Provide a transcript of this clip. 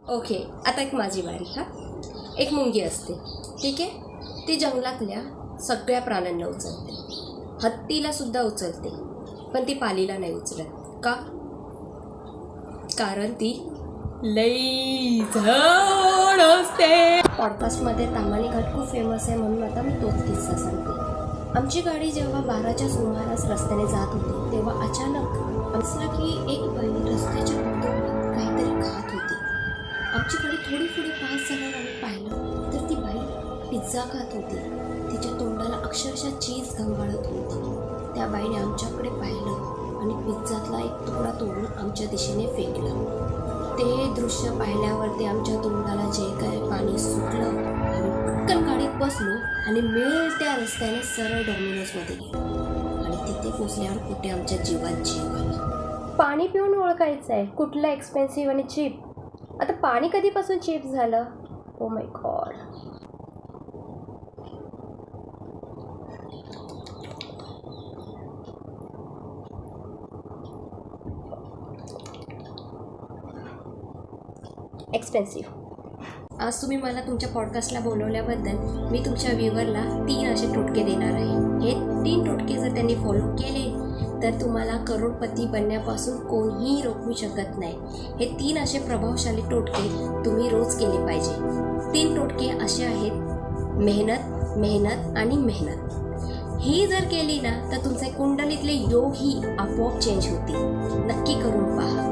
Okay, आता एक माझी बारी का. एक मुंगी असते, ठीक आहे. ती जंगलातल्या सगळ्या प्राण्यांना उचलते, हत्तीला सुद्धा उचलते, पण ती पालीला नाही उचलत. का? कारण ती लई जड असते. पॉडकास्टमध्ये तामानी घाट खूप फेमस आहे, म्हणून आता मी तोच किस्सा सांगते. आमची गाडी जेव्हा 12च्या सुमारास रस्त्याने जात होती, तेव्हा अचानक असलं की एक बाई रस्त्याच्या मधोमध काहीतरी खात होती. आमची गाडी थोडी पुढे पास झाल्यावर आम्ही पाहिलं तर ती बाई पिझ्झा खात होती. तिच्या तोंडाला अक्षरशः चीज घंगाळत होती. त्या बाईने आमच्याकडे पाहिलं आणि पिझ्झातला एक तुकडा तोडून आमच्या दिशेने फेकला. ते दृश्य पाहिल्यावरती आमच्या तोंडाला जे काय पाणी सुटलं. आम्ही पटकन गाडीत बसलो आणि मिळेल त्या रस्त्याने सरळ डॉमिनोजमध्ये गेलो आणि तिथे पोचल्यावर कुठे आमच्या जीवात जीव आला. पाणी पिऊन ओळखायचं आहे कुठलं एक्सपेन्सिव्ह आणि चीप. आता पाणी कधीपासून चीप झालं? Oh my God. एक्सपेन्सिव्ह. आज तुम्ही मला तुमच्या पॉडकास्टला बोलवल्याबद्दल मी तुमच्या व्ह्यूवरला 3 असे टोटके देणार आहे. हे 3 टोटके जर त्यांनी फॉलो केले तर तुम्हाला करोडपती बनण्यापासून कोणीही रोखू शकत नाही. हे 3 असे प्रभावशाली टोटके तुम्ही रोज केले पाहिजे. 3 टोटके असे आहेत: मेहनत, मेहनत आणि मेहनत. ही जर केली ना तर तुमचे कुंडलीतले योग ही आपोआप चेंज होतील. नक्की करून पहा.